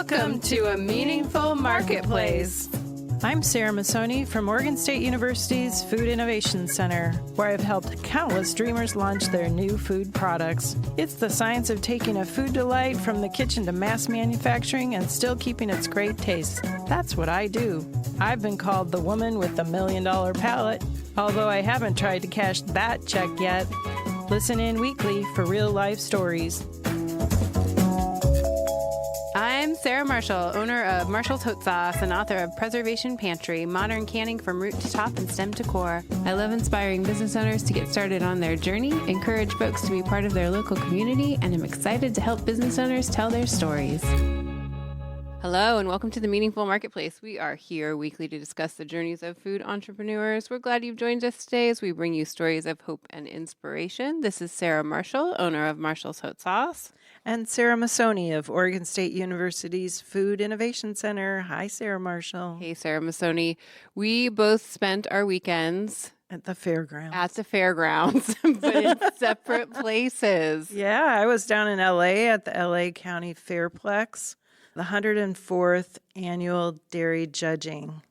Welcome to A Meaningful Marketplace. I'm Sarah Masoni from Oregon State University's Food Innovation Center, where I've helped countless dreamers launch their new food products. It's the science of taking a food delight from the kitchen to mass manufacturing and still keeping its great taste. That's what I do. I've been called the woman with the $1 million palate, although I haven't tried to cash that check yet. Listen in weekly for real-life stories. I'm Sarah Marshall, owner of Marshall's Haute Sauce and author of Preservation Pantry, modern canning from root to top and stem to core. I love inspiring business owners to get started on their journey, encourage folks to be part of their local community, and I'm excited to help business owners tell their stories. Hello and welcome to the Meaningful Marketplace. We are here weekly to discuss the journeys of food entrepreneurs. We're glad you've joined us today as we bring you stories of hope and inspiration. This is Sarah Marshall, owner of Marshall's Haute Sauce. And Sarah Masoni of Oregon State University's Food Innovation Center. Hi, Sarah Marshall. Hey, Sarah Masoni. We both spent our weekends at the fairgrounds. But in separate places. Yeah, I was down in LA at the LA County Fairplex, the 104th annual dairy judging.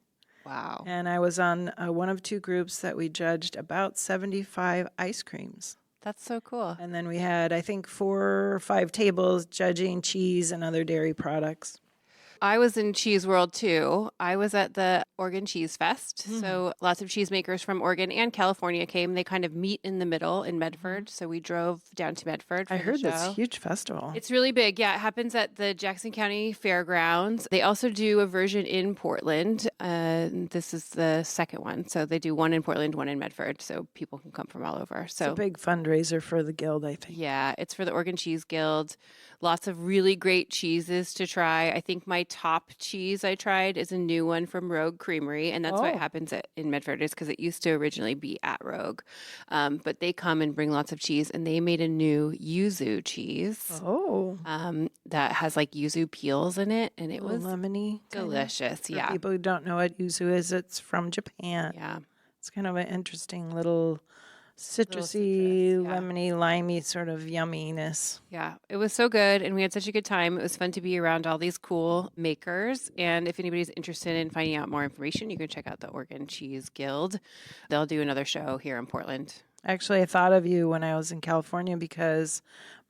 Wow. And I was on one of two groups that we judged about 75 ice creams. That's so cool. And then we had, I think, 4 or 5 tables judging cheese and other dairy products. I was in Cheese World too. I was at the Oregon Cheese Fest. So lots of cheesemakers from Oregon and California came. They kind of meet in the middle in Medford. So we drove down to Medford for I the heard show. that's a huge festival. It's really big. Yeah, it happens at the Jackson County Fairgrounds. They also do a version in Portland. This is the second one. So they do one in Portland, one in Medford. So people can come from all over. So it's a big fundraiser for the Guild, I think. Yeah, it's for the Oregon Cheese Guild. Lots of really great cheeses to try. I think my top cheese I tried is a new one from Rogue Creamery, and that's why it happens in Medford, is because it used to originally be at Rogue. But they come and bring lots of cheese, and they made a new yuzu cheese that has like yuzu peels in it, and it was lemony, delicious. For people who don't know what yuzu is, it's from Japan. Yeah, it's kind of an interesting little citrusy, lemony, limey sort of yumminess. Yeah, it was so good, and we had such a good time. It was fun to be around all these cool makers, and if anybody's interested in finding out more information, you can check out the Oregon Cheese Guild. They'll do another show here in Portland. Actually, I thought of you when I was in California because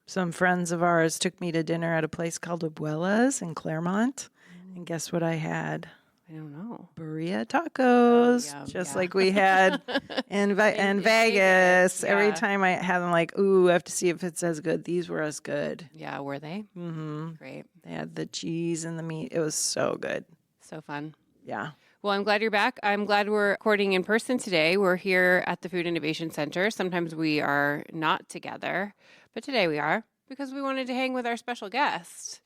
some friends of ours took me to dinner at a place called Abuela's in Claremont, and guess what I had? I don't know. Birria tacos, just like we had in Vegas. Yeah. Every time I have them, like, ooh, I have to see if it's as good. These were as good. Yeah, were they? Mm-hmm. Great. They had the cheese and the meat. It was so good. So fun. Yeah. Well, I'm glad you're back. I'm glad we're recording in person today. We're here at the Food Innovation Center. Sometimes we are not together, but today we are because we wanted to hang with our special guest.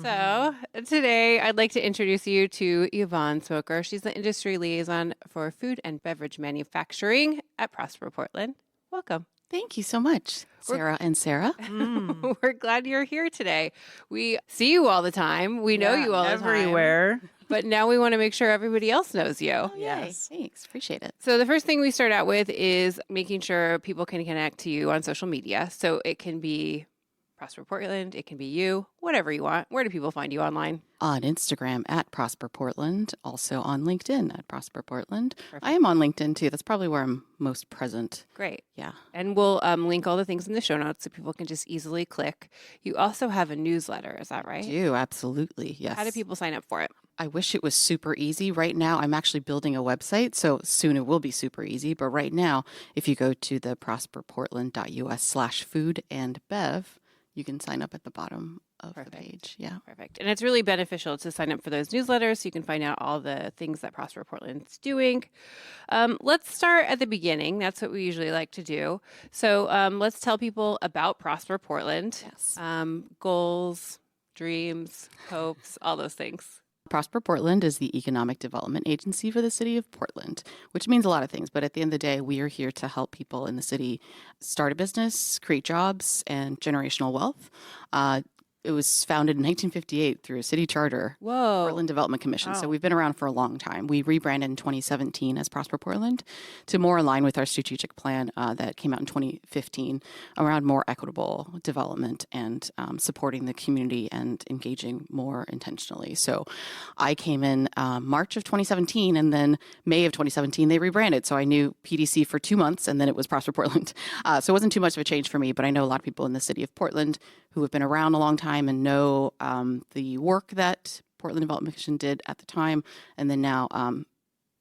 So today I'd like to introduce you to Yvonne Smoker. She's the industry liaison for food and beverage manufacturing at Prosper Portland. Welcome. Thank you so much, Sarah and Sarah. We're glad you're here today. We see you all the time. We know you all the time. Everywhere. But now we want to make sure everybody else knows you. Oh, yes. Thanks. Appreciate it. So the first thing we start out with is making sure people can connect to you on social media. So it can be Prosper Portland, it can be you, whatever you want. Where do people find you online? On Instagram at Prosper Portland, also on LinkedIn at Prosper Portland. Perfect. I am on LinkedIn too. That's probably where I'm most present. Great. Yeah. And we'll link all the things in the show notes so people can just easily click. You also have a newsletter, is that right? I do, absolutely. Yes. How do people sign up for it? I wish it was super easy. Right now, I'm actually building a website, so soon it will be super easy. But right now, if you go to the prosperportland.us/food and bev, you can sign up at the bottom of the page. Yeah. Perfect. And it's really beneficial to sign up for those newsletters so you can find out all the things that Prosper Portland's doing. Let's start at the beginning. That's what we usually like to do. So let's tell people about Prosper Portland. Yes. Goals, dreams, hopes, all those things. Prosper Portland is the economic development agency for the city of Portland, which means a lot of things. But at the end of the day, we are here to help people in the city start a business, create jobs, and generational wealth. It was founded in 1958 through a city charter, Whoa. Portland Development Commission. Wow. So we've been around for a long time. We rebranded in 2017 as Prosper Portland to more align with our strategic plan that came out in 2015 around more equitable development and supporting the community and engaging more intentionally. So I came in March of 2017, and then May of 2017 they rebranded. So I knew PDC for 2 months, and then it was Prosper Portland. So it wasn't too much of a change for me, but I know a lot of people in the city of Portland who have been around a long time and know the work that Portland Development Commission did at the time, and then now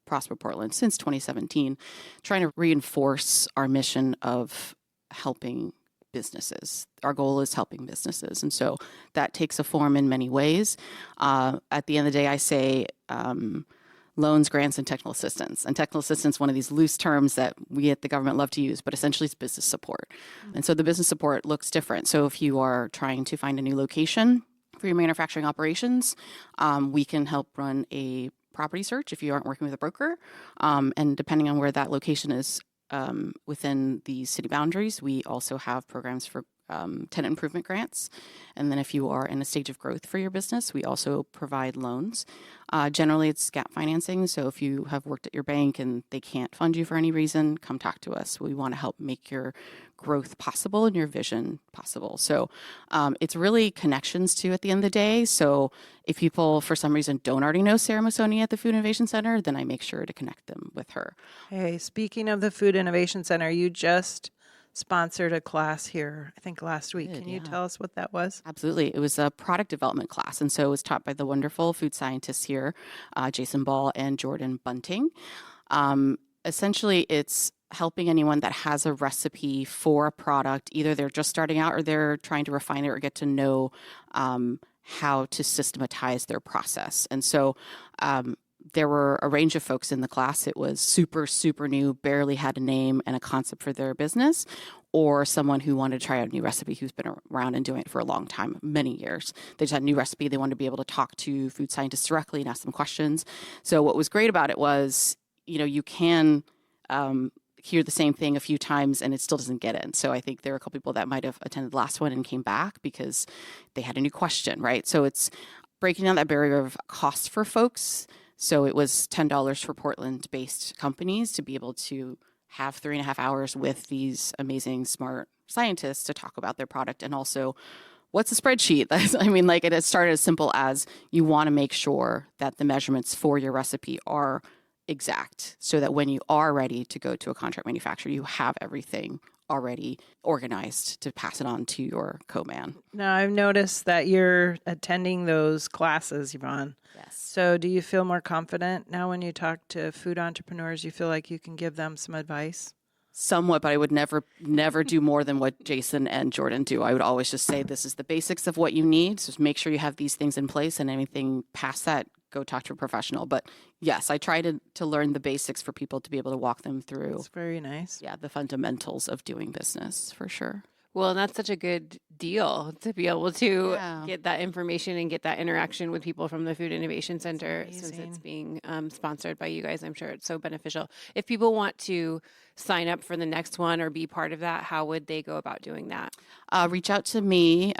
Prosper Portland since 2017, trying to reinforce our mission of helping businesses. Our goal is helping businesses, and so that takes a form in many ways. At the end of the day, I say loans, grants, and technical assistance. And technical assistance, one of these loose terms that we at the government love to use, but essentially it's business support. And so the business support looks different. So if you are trying to find a new location for your manufacturing operations, we can help run a property search if you aren't working with a broker. And depending on where that location is within the city boundaries, we also have programs for tenant improvement grants. And then if you are in a stage of growth for your business, we also provide loans. Generally, it's gap financing. So if you have worked at your bank and they can't fund you for any reason, come talk to us. We want to help make your growth possible and your vision possible. So it's really connections too at the end of the day. So if people for some reason don't already know Sarah Masoni at the Food Innovation Center, then I make sure to connect them with her. Hey, speaking of the Food Innovation Center, you just sponsored a class here, I think last week. Can you tell us what that was? Absolutely. It was a product development class. And so it was taught by the wonderful food scientists here, Jason Ball and Jordan Bunting. Essentially, it's helping anyone that has a recipe for a product. Either they're just starting out or they're trying to refine it or get to know how to systematize their process. And so there were a range of folks in the class. It was super, super new, barely had a name and a concept for their business, or someone who wanted to try out a new recipe who's been around and doing it for a long time, many years. They just had a new recipe. They wanted to be able to talk to food scientists directly and ask them questions. So what was great about it was, you can hear the same thing a few times and it still doesn't get in. So I think there were a couple people that might have attended the last one and came back because they had a new question, right? So it's breaking down that barrier of cost for folks. So it was $10 for Portland-based companies to be able to have 3.5 hours with these amazing, smart scientists to talk about their product. And also, what's a spreadsheet? It has started as simple as you want to make sure that the measurements for your recipe are exact so that when you are ready to go to a contract manufacturer, you have everything already organized to pass it on to your co-man. Now, I've noticed that you're attending those classes, Yvonne. Yes. So do you feel more confident now when you talk to food entrepreneurs? You feel like you can give them some advice? Somewhat, but I would never do more than what Jason and Jordan do. I would always just say this is the basics of what you need. So just make sure you have these things in place, and anything past that, go talk to a professional. But yes, I try to learn the basics for people to be able to walk them through. That's very nice. Yeah, the fundamentals of doing business for sure. Well, and that's such a good deal to be able to get that information and get that interaction with people from the Food Innovation Center since it's being sponsored by you guys. I'm sure it's so beneficial. If people want to sign up for the next one or be part of that, how would they go about doing that? Reach out to me,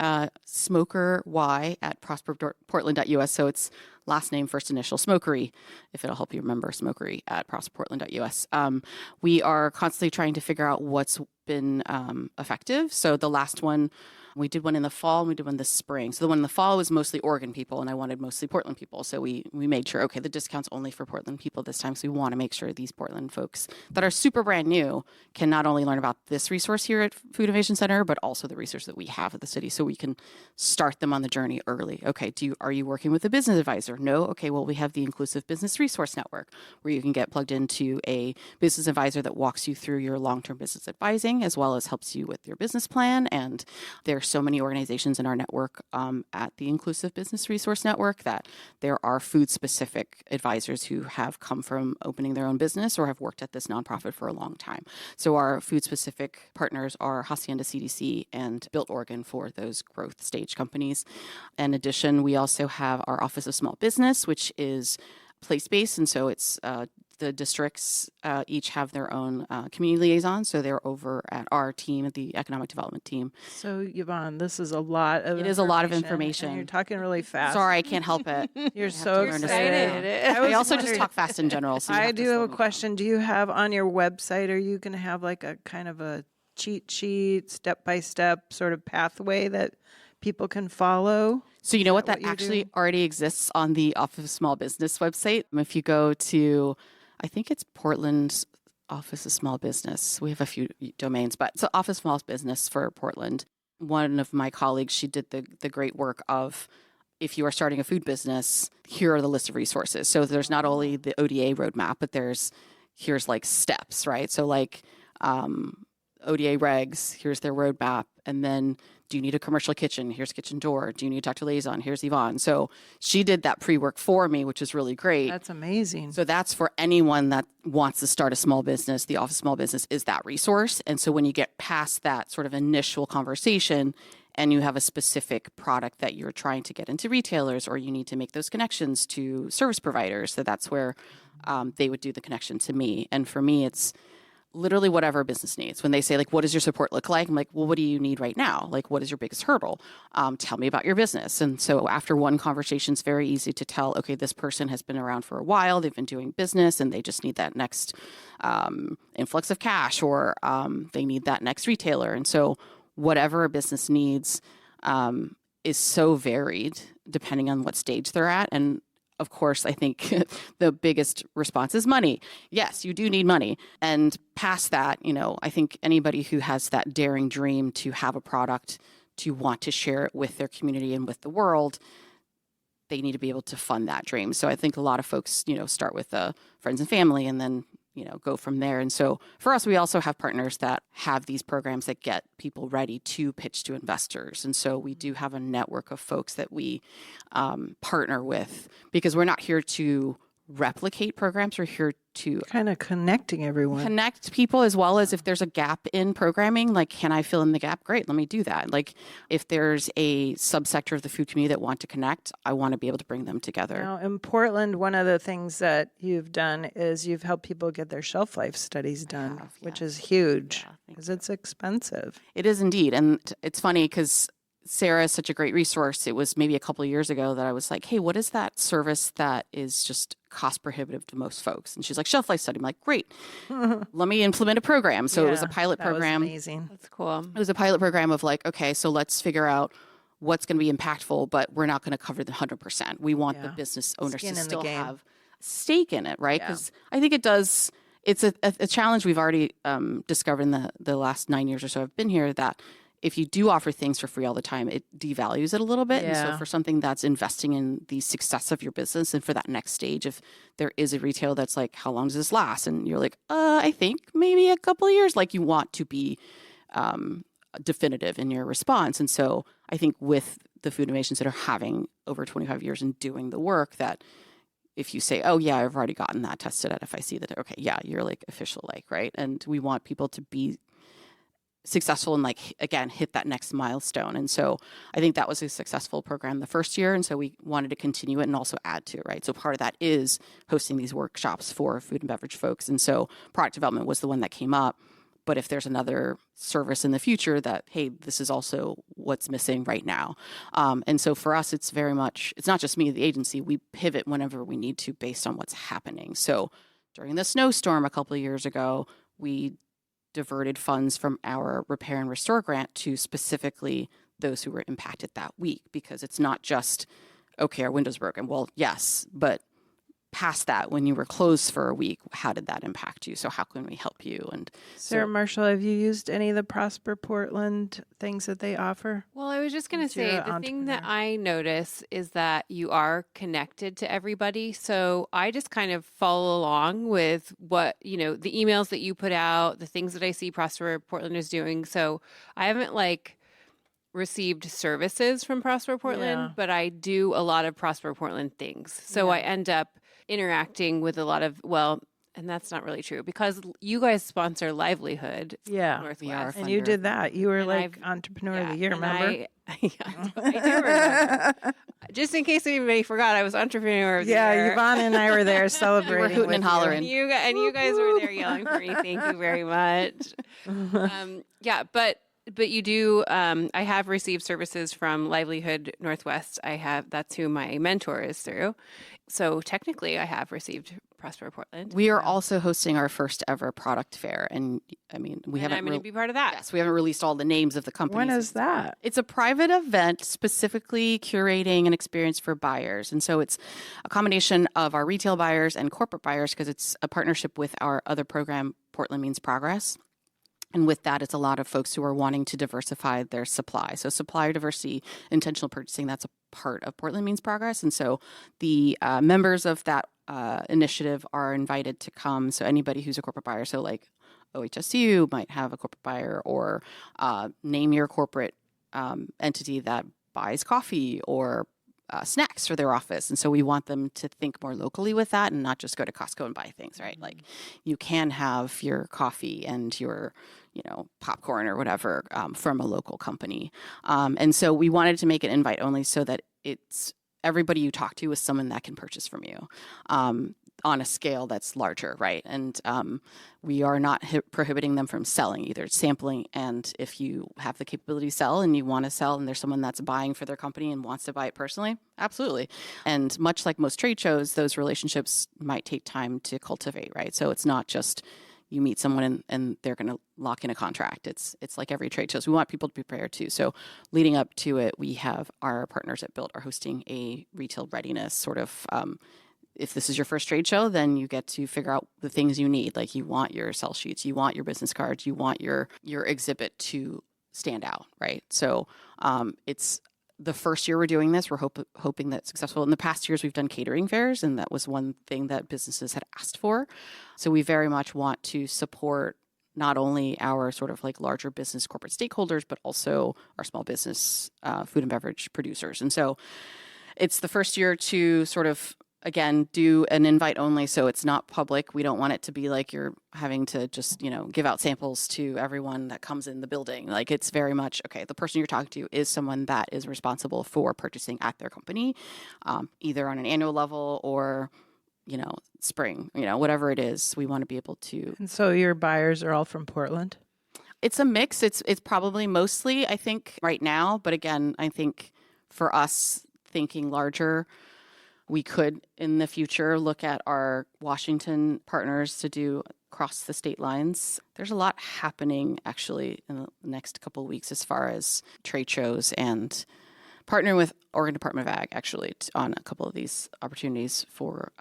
smokery@prosperportland.us. So it's last name, first initial, Smokery, if it'll help you remember, Smokery at prosperportland.us. We are constantly trying to figure out what's been effective. So the last one, we did one in the fall and we did one this spring. So the one in the fall was mostly Oregon people and I wanted mostly Portland people. So we made sure, okay, the discount's only for Portland people this time. So we want to make sure these Portland folks that are super brand new can not only learn about this resource here at Food Innovation Center, but also the resource that we have at the city so we can start them on the journey early. Okay, are you working with a business advisor? No? Okay, well, we have the Inclusive Business Resource Network where you can get plugged into a business advisor that walks you through your long-term business advising as well as helps you with your business plan. And there's so many organizations in our network at the Inclusive Business Resource Network that there are food-specific advisors who have come from opening their own business or have worked at this nonprofit for a long time. So our food-specific partners are Hacienda CDC and Built Oregon for those growth stage companies. In addition, we also have our Office of Small Business, which is place-based, and so it's the districts each have their own community liaisons, so they're over at our team, at the economic development team. So, Yvonne, this is a lot of It is a lot of information. And you're talking really fast. Sorry, I can't help it. You're so excited. I also just talk fast in general. So I do have a question. Do you have on your website, are you going to have like a kind of a cheat sheet, step-by-step sort of pathway that people can follow? So you know what? That actually already exists on the Office of Small Business website. If you go to, I think it's Portland Office of Small Business. We have a few domains, but it's Office of Small Business for Portland. One of my colleagues, she did the great work of, if you are starting a food business, here are the list of resources. So there's not only the ODA roadmap, but here's like steps, right? So like ODA regs, here's their roadmap. And then, do you need a commercial kitchen? Here's kitchen door. Do you need to talk to liaison? Here's Yvonne. So she did that pre-work for me, which is really great. That's amazing. So that's for anyone that wants to start a small business. The Office of Small Business is that resource. And so when you get past that sort of initial conversation and you have a specific product that you're trying to get into retailers, or you need to make those connections to service providers, so that's where they would do the connection to me. And for me, it's literally whatever a business needs. When they say, like, what does your support look like? I'm like, well, what do you need right now? Like, what is your biggest hurdle? Tell me about your business. And so after one conversation, it's very easy to tell, okay, this person has been around for a while. They've been doing business and they just need that next influx of cash, or they need that next retailer. And so whatever a business needs is so varied depending on what stage they're at. And of course, I think the biggest response is money. Yes, you do need money. And past that, I think anybody who has that daring dream to have a product, to want to share it with their community and with the world, they need to be able to fund that dream. So I think a lot of folks, start with friends and family and then, go from there. And so for us, we also have partners that have these programs that get people ready to pitch to investors. And so we do have a network of folks that we partner with, because we're not here to replicate programs. We're here to kind of connecting everyone. Connect people, as well as if there's a gap in programming, like, can I fill in the gap? Great, let me do that. Like, if there's a subsector of the food community that want to connect, I want to be able to bring them together. Now, in Portland, one of the things that you've done is you've helped people get their shelf life studies done, which is huge, because it's expensive. It is indeed. And it's funny because Sarah is such a great resource. It was maybe a couple of years ago that I was like, hey, what is that service that is just cost prohibitive to most folks? And she's like, shelf life study. I'm like, great, let me implement a program. So it was a pilot program. Was amazing. That's cool. It was a pilot program of like, okay, so let's figure out what's going to be impactful, but we're not going to cover the 100%. We want the business owners to still have stake in it, right? Because I think it does. It's a challenge we've already discovered in the last 9 years or so I've been here, that if you do offer things for free all the time, it devalues it a little bit. Yeah. And so for something that's investing in the success of your business, and for that next stage, if there is a retailer that's like, how long does this last? And you're like, I think maybe a couple of years. Like, you want to be definitive in your response. And so I think with the Food Innovation Center having over 25 years and doing the work, that if you say, oh yeah, I've already gotten that tested at FIC, that, okay, yeah, you're like official, like, right? And we want people to be successful and, like, again, hit that next milestone. And so I think that was a successful program the first year. And so we wanted to continue it and also add to it, right? So part of that is hosting these workshops for food and beverage folks. And so product development was the one that came up. But if there's another service in the future that, hey, this is also what's missing right now. And so for us, it's very much, it's not just me, the agency, we pivot whenever we need to based on what's happening. So during the snowstorm a couple of years ago, we diverted funds from our repair and restore grant to specifically those who were impacted that week, because it's not just, okay, our window's broken. Well, yes, but past that, when you were closed for a week, how did that impact you? So how can we help you? And Sarah Marshall, have you used any of the Prosper Portland things that they offer? Well, I was just going to say, the thing that I notice is that you are connected to everybody. So I just kind of follow along with what, the emails that you put out, the things that I see Prosper Portland is doing. So I haven't received services from Prosper Portland, but I do a lot of Prosper Portland things. So I end up interacting with a lot of, And that's not really true because you guys sponsor Livelihood Yeah. Northwest. We are. And you did that. You were And like Entrepreneur of the Year, and remember? I do remember. Just in case anybody forgot, I was Entrepreneur of the Year. Yeah, Yvonne and I were there celebrating. hooting with and hollering. you. And you guys were there yelling for me. Thank you very much. But you do. I have received services from Livelihood Northwest. That's who my mentor is through. So technically, I have received Prosper Portland. We are also hosting our first ever product fair, and I mean, we haven't. I'm going to be part of that. Yes, we haven't released all the names of the companies. When is that? It's a private event specifically curating an experience for buyers. And so it's a combination of our retail buyers and corporate buyers because it's a partnership with our other program, Portland Means Progress. And with that, it's a lot of folks who are wanting to diversify their supply. So supplier diversity, intentional purchasing, that's a part of Portland Means Progress. And so the members of that initiative are invited to come. So anybody who's a corporate buyer, so like OHSU might have a corporate buyer, or name your corporate entity that buys coffee or snacks for their office. And so we want them to think more locally with that and not just go to Costco and buy things, right? Like you can have your coffee and your, popcorn or whatever from a local company. And so we wanted to make it invite only so that it's everybody you talk to is someone that can purchase from you on a scale that's larger, right? And we are not prohibiting them from selling, either sampling, and if you have the capability to sell and you want to sell and there's someone that's buying for their company and wants to buy it personally, absolutely. And much like most trade shows, those relationships might take time to cultivate, right? So it's not just you meet someone and they're going to lock in a contract. It's like every trade show. So we want people to be prepared too. So leading up to it, we have our partners at Built are hosting a retail readiness sort of if this is your first trade show, then you get to figure out the things you need. Like you want your sell sheets, you want your business cards, you want your exhibit to stand out, right? So it's the first year we're doing this. We're hoping that it's successful. In the past years, we've done catering fairs, and that was one thing that businesses had asked for. So we very much want to support not only our sort of like larger business corporate stakeholders, but also our small business food and beverage producers. And so it's the first year to sort of, again, do an invite only, so it's not public. We don't want it to be like you're having to just, give out samples to everyone that comes in the building. Like it's very much, okay, the person you're talking to is someone that is responsible for purchasing at their company, either on an annual level or, spring, whatever it is. We want to be able to. And so your buyers are all from Portland? It's a mix. It's probably mostly, I think, right now. But again, I think for us thinking larger, we could, in the future, look at our Washington partners to do across the state lines. There's a lot happening, actually, in the next couple of weeks as far as trade shows and partnering with Oregon Department of Ag, actually, on a couple of these opportunities for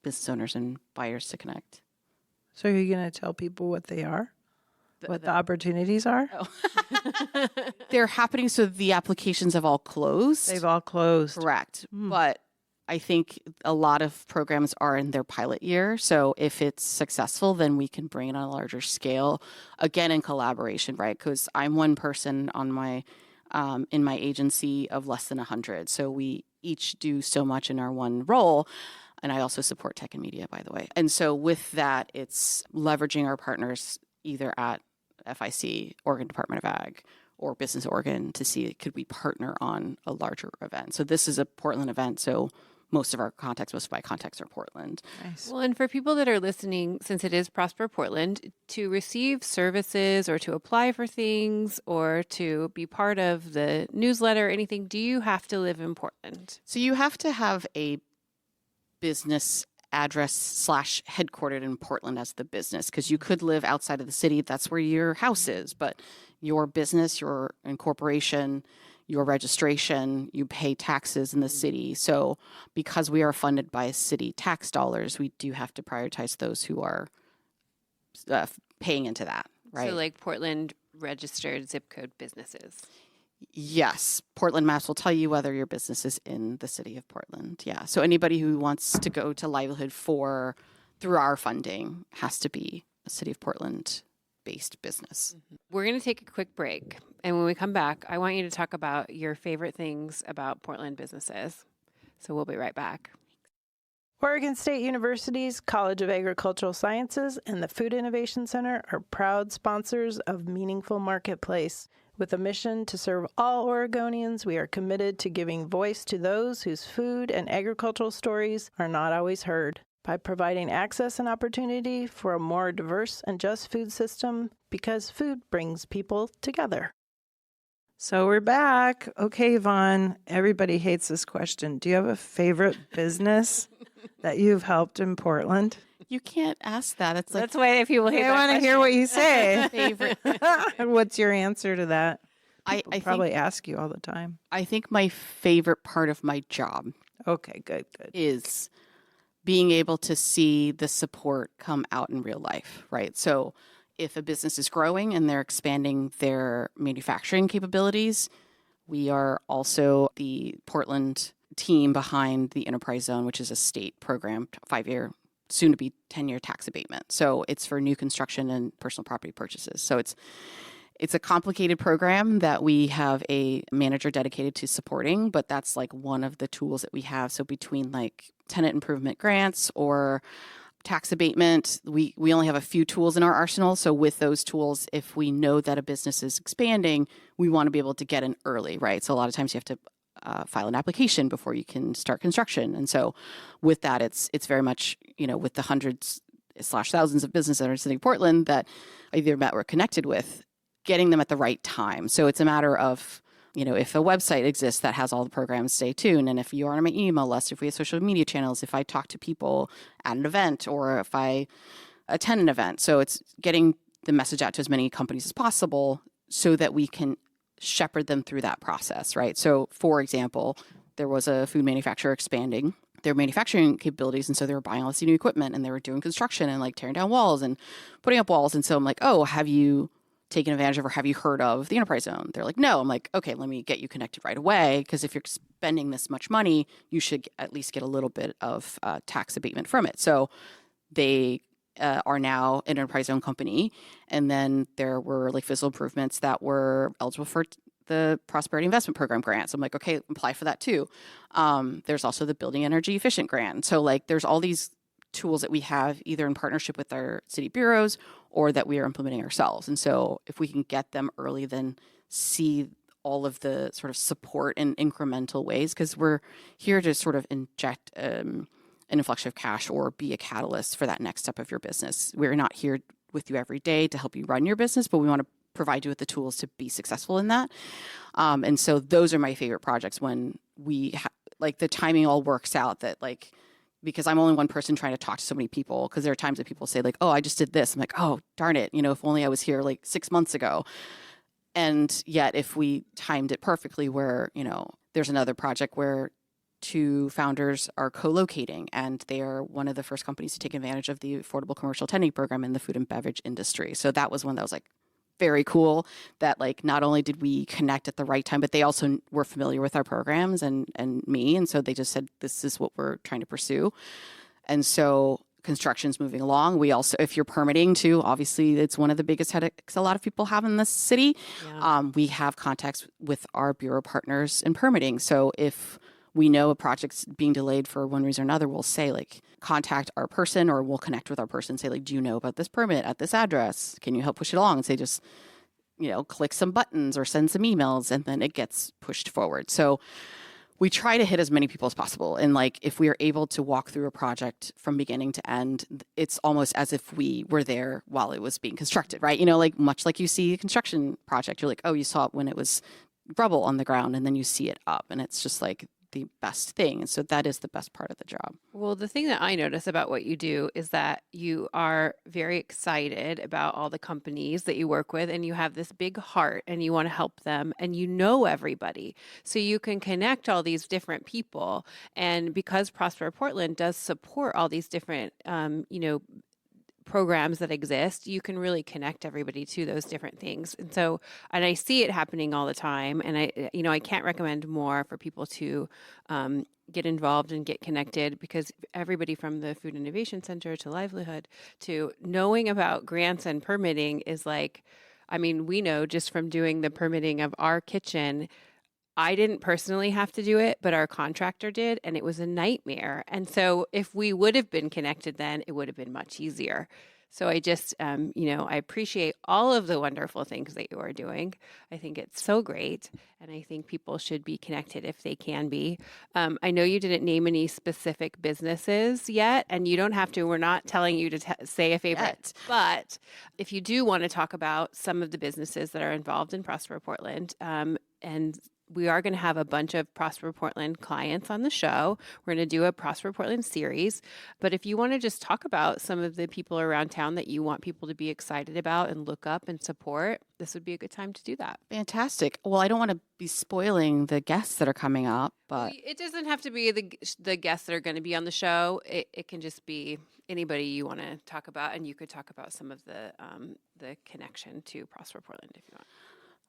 business owners and buyers to connect. So are you going to tell people what they are? What the opportunities are? Oh. They're happening, so the applications have all closed. They've all closed. Correct. But I think a lot of programs are in their pilot year. So if it's successful, then we can bring it on a larger scale, again, in collaboration, right? Because I'm one person on my in my agency of less than 100. So we each do so much in our one role. And I also support tech and media, by the way. And so with that, it's leveraging our partners either at FIC, Oregon Department of Ag, or Business Oregon to see could we partner on a larger event. So this is a Portland event, so most of my contacts are Portland. Nice. Well, and for people that are listening, since it is Prosper Portland, to receive services or to apply for things or to be part of the newsletter or anything, do you have to live in Portland? So you have to have a business address / headquartered in Portland as the business, because you could live outside of the city. That's where your house is, but your business, your incorporation, your registration, you pay taxes in the city. So because we are funded by city tax dollars, we do have to prioritize those who are paying into that, right? So like Portland registered zip code businesses. Yes. Portland Maps will tell you whether your business is in the city of Portland. Yeah. So anybody who wants to go to Livelihood through our funding has to be a city of Portland based business. We're going to take a quick break. And when we come back, I want you to talk about your favorite things about Portland businesses. So we'll be right back. Oregon State University's College of Agricultural Sciences and the Food Innovation Center are proud sponsors of Meaningful Marketplace. With a mission to serve all Oregonians, we are committed to giving voice to those whose food and agricultural stories are not always heard. By providing access and opportunity for a more diverse and just food system, because food brings people together. So we're back. Okay, Yvonne, everybody hates this question. Do you have a favorite business that you've helped in Portland? You can't ask that. It's like, That's why people hate I that want to hear what you say. favorite. What's your answer to that? I Probably ask you all the time. I think my favorite part of my job Okay, good. is being able to see the support come out in real life, right? So if a business is growing and they're expanding their manufacturing capabilities, we are also the Portland team behind the Enterprise Zone, which is a state program, 5-year, soon to be 10-year tax abatement. So it's for new construction and personal property purchases. So it's a complicated program that we have a manager dedicated to supporting, but that's like one of the tools that we have. So between like tenant improvement grants or tax abatement, we only have a few tools in our arsenal. So with those tools, if we know that a business is expanding, we want to be able to get in early, right? So a lot of times you have to file an application before you can start construction. And so with that, it's very much, with the hundreds/thousands of business owners in Portland that I either met or connected with, getting them at the right time. So it's a matter of, if a website exists that has all the programs, stay tuned. And if you are on my email list, if we have social media channels, if I talk to people at an event or if I attend an event. So it's getting the message out to as many companies as possible so that we can shepherd them through that process, right? So for example, there was a food manufacturer expanding their manufacturing capabilities. And so they were buying all this new equipment and they were doing construction and like tearing down walls and putting up walls. And so I'm like, oh, have you taken advantage of or have you heard of the Enterprise Zone? They're like, no. I'm like, okay, let me get you connected right away. Because if you're spending this much money, you should at least get a little bit of tax abatement from it. So they are now an Enterprise Zone company. And then there were like physical improvements that were eligible for the Prosperity Investment Program grants. I'm like, okay, apply for that too. There's also the Building Energy Efficient grant. So like there's all these tools that we have either in partnership with our city bureaus or that we are implementing ourselves. And so if we can get them early, then see all of the sort of support in incremental ways, because we're here to sort of inject an inflection of cash or be a catalyst for that next step of your business. We're not here with you every day to help you run your business, but we want to provide you with the tools to be successful in that. And so those are my favorite projects when we like the timing all works out that like, because I'm only one person trying to talk to so many people, because there are times that people say like, oh, I just did this. I'm like, oh, darn it. If only I was here like 6 months ago. And yet if we timed it perfectly where, there's another project where 2 founders are co-locating and they are one of the first companies to take advantage of the Affordable Commercial Tenant Program in the food and beverage industry. So that was one that was like very cool that like not only did we connect at the right time, but they also were familiar with our programs and me. And so they just said, this is what we're trying to pursue. And so construction's moving along. We also, if you're permitting too, obviously it's one of the biggest headaches a lot of people have in this city. Yeah. We have contacts with our bureau partners in permitting. So if we know a project's being delayed for one reason or another, we'll say like, contact our person, or we'll connect with our person and say like, do you know about this permit at this address? Can you help push it along? And say just, click some buttons or send some emails, and then it gets pushed forward. So we try to hit as many people as possible. And like, if we are able to walk through a project from beginning to end, it's almost as if we were there while it was being constructed, right? Like much like you see a construction project, you're like, oh, you saw it when it was rubble on the ground, and then you see it up, and it's just like the best thing. And so that is the best part of the job. Well, the thing that I notice about what you do is that you are very excited about all the companies that you work with, and you have this big heart and you want to help them, and you know everybody. So you can connect all these different people. And because Prosper Portland does support all these different, programs that exist, you can really connect everybody to those different things. And so, and I see it happening all the time. And I can't recommend more for people to get involved and get connected, because everybody from the Food Innovation Center to livelihood to knowing about grants and permitting is like, we know just from doing the permitting of our kitchen, I didn't personally have to do it, but our contractor did, and it was a nightmare. And so if we would have been connected then, it would have been much easier. So I just, I appreciate all of the wonderful things that you are doing. I think it's so great, and I think people should be connected if they can be. I know you didn't name any specific businesses yet, and you don't have to. We're not telling you to say a favorite. But if you do want to talk about some of the businesses that are involved in Prosper Portland, and we are going to have a bunch of Prosper Portland clients on the show. We're going to do a Prosper Portland series. But if you want to just talk about some of the people around town that you want people to be excited about and look up and support, this would be a good time to do that. Fantastic. Well, I don't want to be spoiling the guests that are coming up, but it doesn't have to be the guests that are going to be on the show. It can just be anybody you want to talk about, and you could talk about some of the connection to Prosper Portland if you want.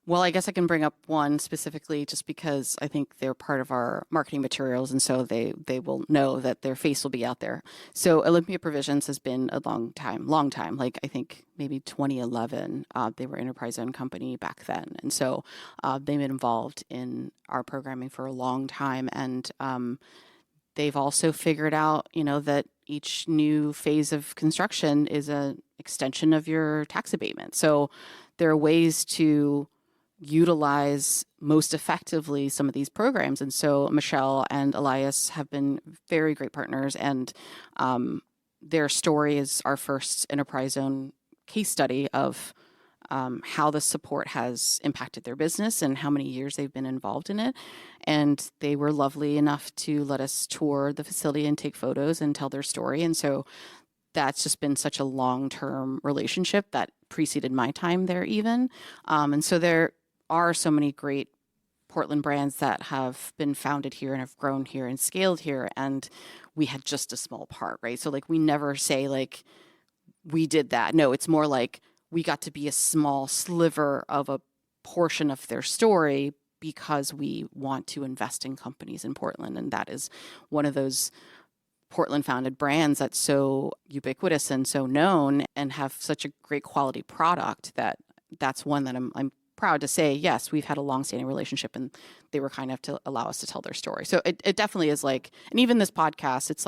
Well, I guess I can bring up one specifically just because I think they're part of our marketing materials, and so they will know that their face will be out there. So Olympia Provisions has been a long time, like I think maybe 2011. They were an enterprise-owned company back then, and so they've been involved in our programming for a long time, and they've also figured out, that each new phase of construction is an extension of your tax abatement. So there are ways to utilize most effectively some of these programs. And so Michelle and Elias have been very great partners, and their story is our first enterprise zone case study of how the support has impacted their business and how many years they've been involved in it. And they were lovely enough to let us tour the facility and take photos and tell their story. And so that's just been such a long-term relationship that preceded my time there even. And so there are so many great Portland brands that have been founded here and have grown here and scaled here, and we had just a small part, right? So we never say we did that. No, it's more like we got to be a small sliver of a portion of their story because we want to invest in companies in Portland, and that is one of those Portland founded brands that's so ubiquitous and so known and have such a great quality product that's one that I'm proud to say, yes, we've had a long-standing relationship, and they were kind enough to allow us to tell their story. So it definitely is and even this podcast, it's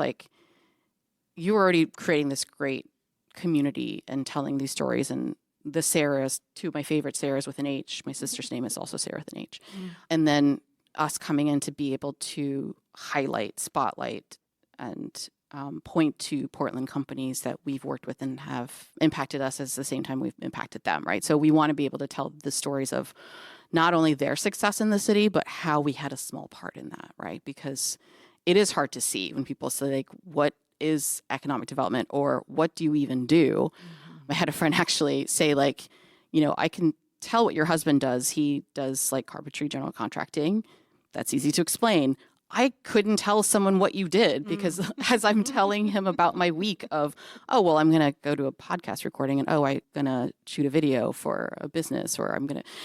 you're already creating this great community and telling these stories. And the Sarahs, two of my favorite Sarahs with an H, my sister's name is also Sarah with an H. And then us coming in to be able to highlight, spotlight, and point to Portland companies that we've worked with and have impacted us at the same time we've impacted them, right? So we want to be able to tell the stories of not only their success in the city, but how we had a small part in that, right? Because it is hard to see when people say, what is economic development, or what do you even do? Mm-hmm. I had a friend actually say, I can tell what your husband does. He does carpentry, general contracting. That's easy to explain. I couldn't tell someone what you did because as I'm telling him about my week of, I'm going to go to a podcast recording, and I'm going to shoot a video for a business, or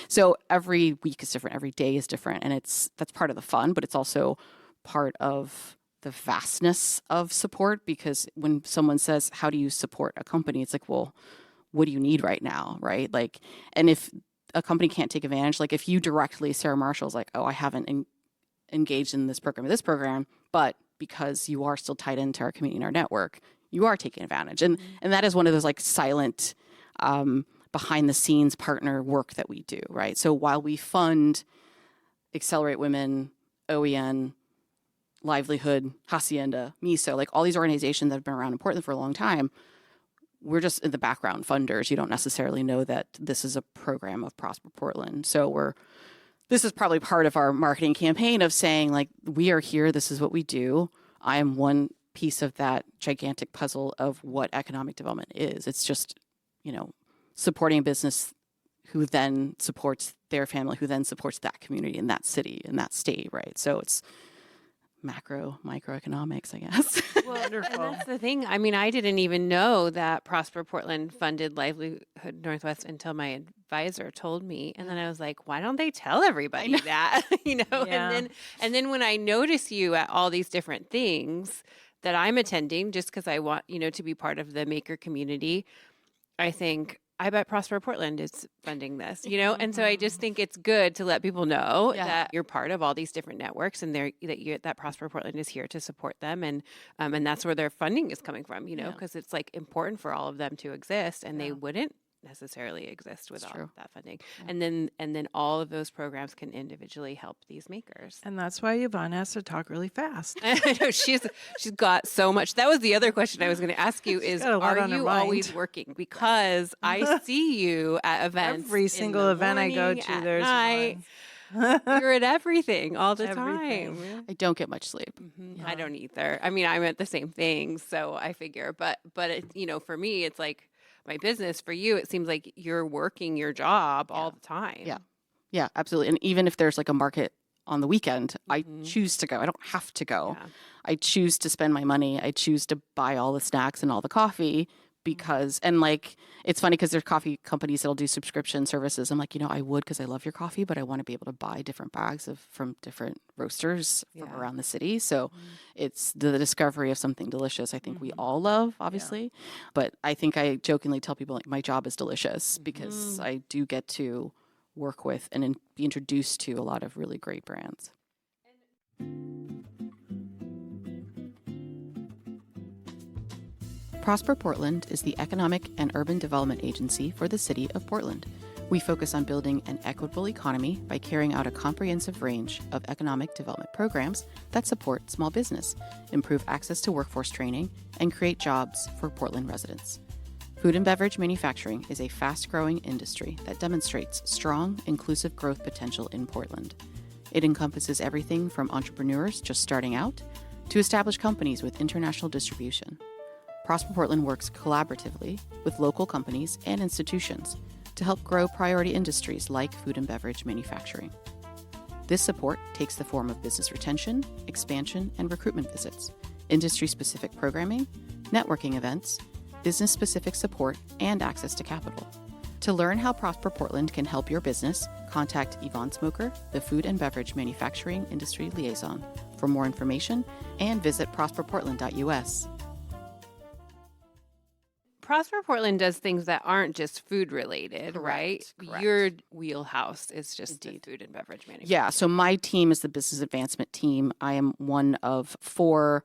so every week is different. Every day is different. And that's part of the fun, but it's also part of the vastness of support, because when someone says, how do you support a company? It's well, what do you need right now? Right. And if a company can't take advantage, if you directly, Sarah Marshall's I haven't engaged in this program, but because you are still tied into our community and our network, you are taking advantage. And that is one of those silent behind the scenes partner work that we do, right? So while we fund Accelerate Women, OEN, Livelihood, Hacienda, MISO, all these organizations that have been around in Portland for a long time, we're just in the background funders. You don't necessarily know that this is a program of Prosper Portland. So this is probably part of our marketing campaign of saying, we are here, this is what we do. I am one piece of that gigantic puzzle of what economic development is. It's just, supporting a business who then supports their family, who then supports that community in that city, in that state, right? So it's microeconomics, I guess. Well, wonderful. And that's the thing. I mean, I didn't even know that Prosper Portland funded Livelihood Northwest until my advisor told me. And then I was like, why don't they tell everybody that? Yeah. And then when I notice you at all these different things that I'm attending, just because I want, to be part of the maker community, I think, I bet Prosper Portland is funding this, And so I just think it's good to let people know that you're part of all these different networks, and that Prosper Portland is here to support them, and that's where their funding is coming from, because it's like important for all of them to exist, and they wouldn't necessarily exist without that funding. And then all of those programs can individually help these makers. And that's why Yvonne has to talk really fast. I know she's got so much. That was the other question I was going to ask you is, are you always working? Because I see you at events. Every single event I go to, there's one. You're at everything all the time. I don't get much sleep. Mm-hmm. I don't either. I mean, I'm at the same thing, so I figure. But it, for me, it's like, my business. For you, it seems like you're working your job all the time. Yeah, absolutely. And even if there's like a market on the weekend, I choose to go. I don't have to go. I choose to spend my money. I choose to buy all the snacks and all the coffee because, and like, it's funny because there's coffee companies that'll do subscription services. I'm like, I would, because I love your coffee, but I want to be able to buy different bags from different roasters from around the city. So it's the discovery of something delicious. I think we all love, obviously, but I think I jokingly tell people like my job is delicious because I do get to work with and be introduced to a lot of really great brands. Prosper Portland is the economic and urban development agency for the city of Portland. We focus on building an equitable economy by carrying out a comprehensive range of economic development programs that support small business, improve access to workforce training, and create jobs for Portland residents. Food and beverage manufacturing is a fast-growing industry that demonstrates strong, inclusive growth potential in Portland. It encompasses everything from entrepreneurs just starting out to established companies with international distribution. Prosper Portland works collaboratively with local companies and institutions to help grow priority industries like food and beverage manufacturing. This support takes the form of business retention, expansion, and recruitment visits, industry-specific programming, networking events, business-specific support, and access to capital. To learn how Prosper Portland can help your business, contact Yvonne Smoker, the Food and Beverage Manufacturing Industry Liaison, for more information, and visit prosperportland.us. Prosper Portland does things that aren't just food related, right? Correct. Your wheelhouse is just the food and beverage manufacturing. Yeah, so my team is the business advancement team. I am one of 4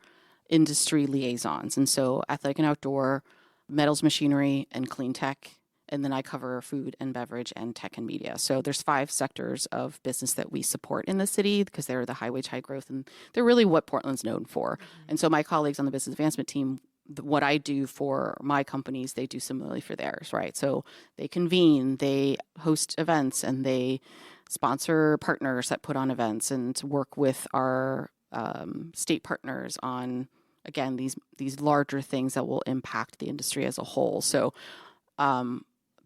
industry liaisons. And so athletic and outdoor, metals, machinery, and clean tech. And then I cover food and beverage and tech and media. So there's 5 sectors of business that we support in the city because they're the high wage, high growth, and they're really what Portland's known for. And so my colleagues on the business advancement team, what I do for my companies, they do similarly for theirs, right? So they convene, they host events, and they sponsor partners that put on events and work with our state partners on, again, these larger things that will impact the industry as a whole. So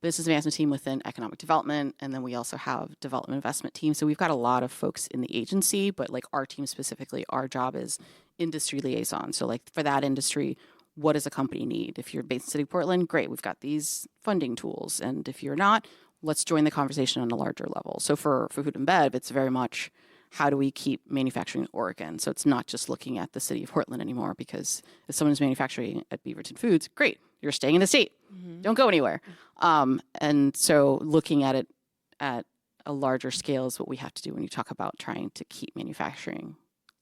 business advancement team within economic development, and then we also have development investment team. So we've got a lot of folks in the agency, but like our team specifically, our job is industry liaison. So like for that industry, what does a company need? If you're based in the city of Portland, great, we've got these funding tools. And if you're not, let's join the conversation on a larger level. So for food and bev, it's very much how do we keep manufacturing in Oregon? So it's not just looking at the city of Portland anymore, because if someone's manufacturing at Beaverton Foods, great, you're staying in the state. Don't go anywhere. And so looking at it at a larger scale is what we have to do when you talk about trying to keep manufacturing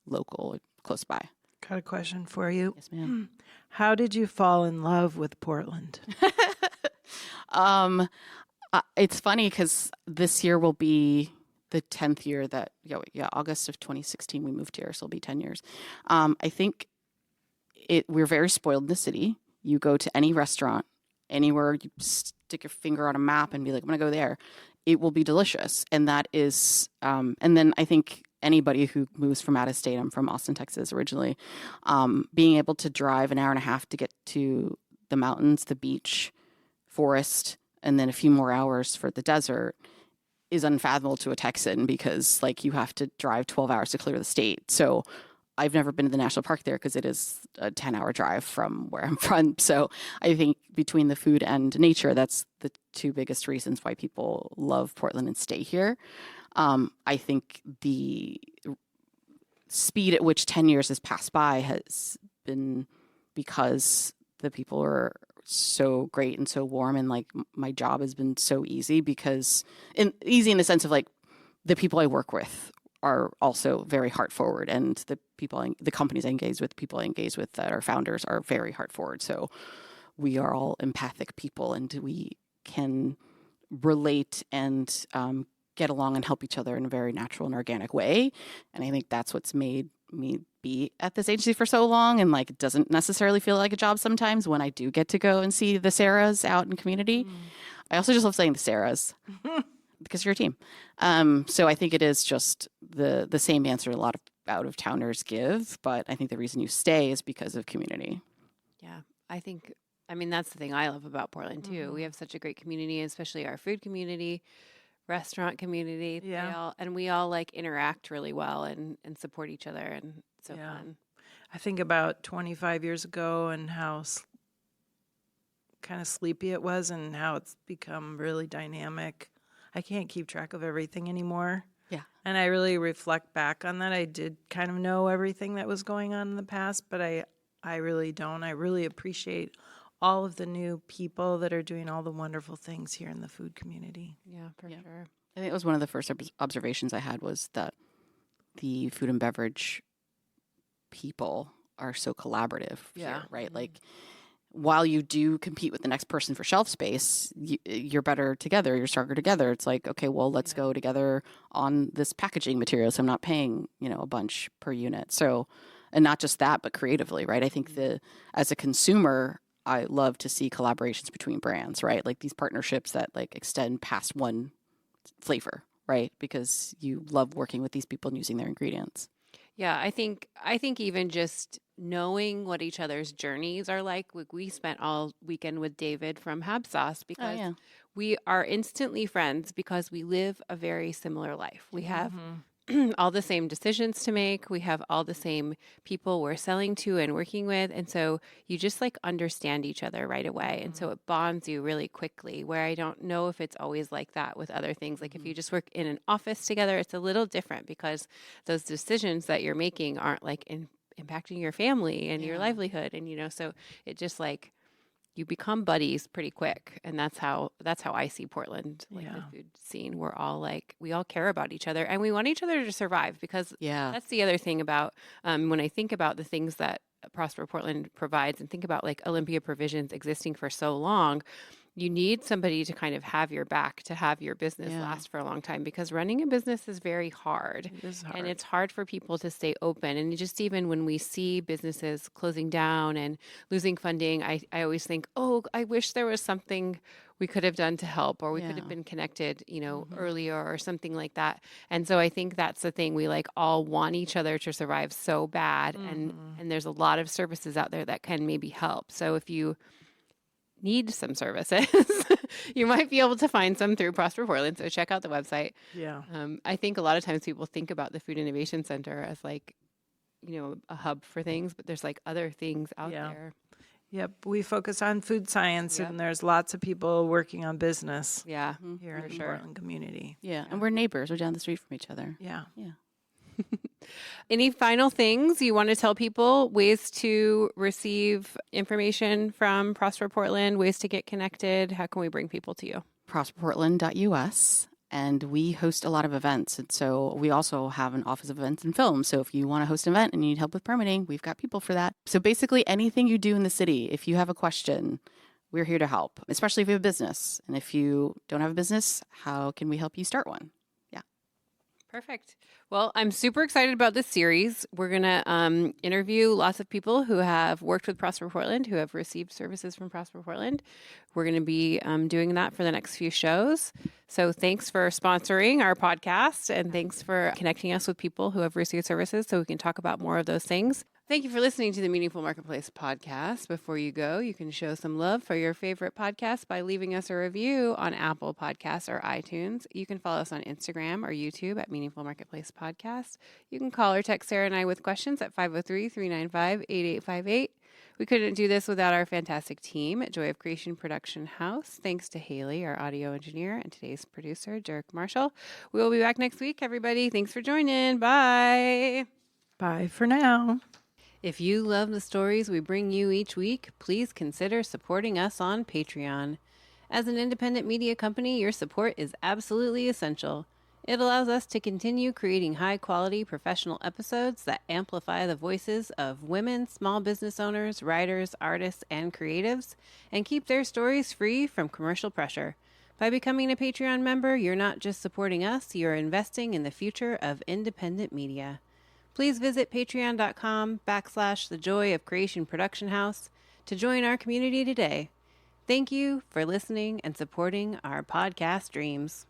local, close by. Got a question for you. Yes, ma'am. How did you fall in love with Portland? It's funny because this year will be the 10th year that, August of 2016 we moved here, so it'll be 10 years. I think we're very spoiled in the city. You go to any restaurant, anywhere, you stick your finger on a map and be like, I'm going to go there. It will be delicious. And that is, and then I think anybody who moves from out of state, I'm from Austin, Texas originally, being able to drive an hour and a half to get to the mountains, the beach, forest, and then a few more hours for the desert is unfathomable to a Texan because like you have to drive 12 hours to clear the state. So I've never been to the national park there because it is a 10-hour drive from where I'm from. So I think between the food and nature, that's the 2 biggest reasons why people love Portland and stay here. I think the speed at which 10 years has passed by has been because the people are so great and so warm, and like my job has been so easy easy in the sense of like the people I work with are also very heart forward, and the companies I engage with, people I engage with that are founders are very heart forward. So we are all empathic people, and we can relate and get along and help each other in a very natural and organic way. And I think that's what's made me be at this agency for so long. And like, it doesn't necessarily feel like a job sometimes when I do get to go and see the Sarahs out in community. I also just love saying the Sarahs because you're a team. So I think it is just the same answer a lot of out-of-towners give, but I think the reason you stay is because of community. Yeah, I mean, that's the thing I love about Portland too. We have such a great community, especially our food community, restaurant community. Yeah. We all like interact really well and support each other, and it's so fun. I think about 25 years ago and how kind of sleepy it was and how it's become really dynamic. I can't keep track of everything anymore. Yeah. And I really reflect back on that. I did kind of know everything that was going on in the past, but I really don't. I really appreciate all of the new people that are doing all the wonderful things here in the food community. Yeah, for sure. I think it was one of the first observations I had was that the food and beverage people are so collaborative here, right? Like, while you do compete with the next person for shelf space, you're better together, you're stronger together. It's like, okay, well, let's go together on this packaging material, so I'm not paying, a bunch per unit. So, and not just that, but creatively, right? I think as a consumer, I love to see collaborations between brands, right? Like these partnerships that like extend past one flavor, right? Because you love working with these people and using their ingredients. Yeah, I think even just knowing what each other's journeys are like. We spent all weekend with David from Hab Sauce because we are instantly friends because we live a very similar life. We have all the same decisions to make. We have all the same people we're selling to and working with. And so you just like understand each other right away. And so it bonds you really quickly, where I don't know if it's always like that with other things. Like if you just work in an office together, it's a little different because those decisions that you're making aren't like impacting your family and your livelihood. And, so it just like, you become buddies pretty quick. And that's how I see Portland, like the food scene. We're all like, we all care about each other and we want each other to survive because that's the other thing about, when I think about the things that Prosper Portland provides and think about like Olympia Provisions existing for so long, you need somebody to kind of have your back to have your business last for a long time, because running a business is very hard. It is hard. And it's hard for people to stay open. And just even when we see businesses closing down and losing funding, I always think, oh, I wish there was something we could have done to help, or we could have been connected, earlier or something like that. And so I think that's the thing. We like all want each other to survive so bad. And there's a lot of services out there that can maybe help. So if you need some services, you might be able to find some through Prosper Portland. So check out the website. Yeah. I think a lot of times people think about the Food Innovation Center as like, a hub for things, but there's like other things out there. Yep. We focus on food science and there's lots of people working on business here in the Portland community. Yeah. And we're neighbors. We're down the street from each other. Yeah. Yeah. Any final things you want to tell people? Ways to receive information from Prosper Portland, ways to get connected? How can we bring people to you? prosperportland.us. And we host a lot of events. And so we also have an office of events and film. So if you want to host an event and you need help with permitting, we've got people for that. So basically anything you do in the city, if you have a question, we're here to help, especially if you have a business. And if you don't have a business, how can we help you start one? Perfect. Well, I'm super excited about this series. We're going to interview lots of people who have worked with Prosper Portland, who have received services from Prosper Portland. We're going to be doing that for the next few shows. So thanks for sponsoring our podcast, and thanks for connecting us with people who have received services so we can talk about more of those things. Thank you for listening to the Meaningful Marketplace podcast. Before you go, you can show some love for your favorite podcast by leaving us a review on Apple Podcasts or iTunes. You can follow us on Instagram or YouTube at Meaningful Marketplace Podcast. You can call or text Sarah and I with questions at 503-395-8858. We couldn't do this without our fantastic team at Joy of Creation Production House. Thanks to Haley, our audio engineer, and today's producer, Dirk Marshall. We will be back next week, everybody. Thanks for joining. Bye. Bye for now. If you love the stories we bring you each week, please consider supporting us on Patreon. As an independent media company, your support is absolutely essential. It allows us to continue creating high-quality professional episodes that amplify the voices of women, small business owners, writers, artists, and creatives, and keep their stories free from commercial pressure. By becoming a Patreon member, you're not just supporting us, you're investing in the future of independent media. Please visit patreon.com/The Joy of Creation Production House to join our community today. Thank you for listening and supporting our podcast dreams.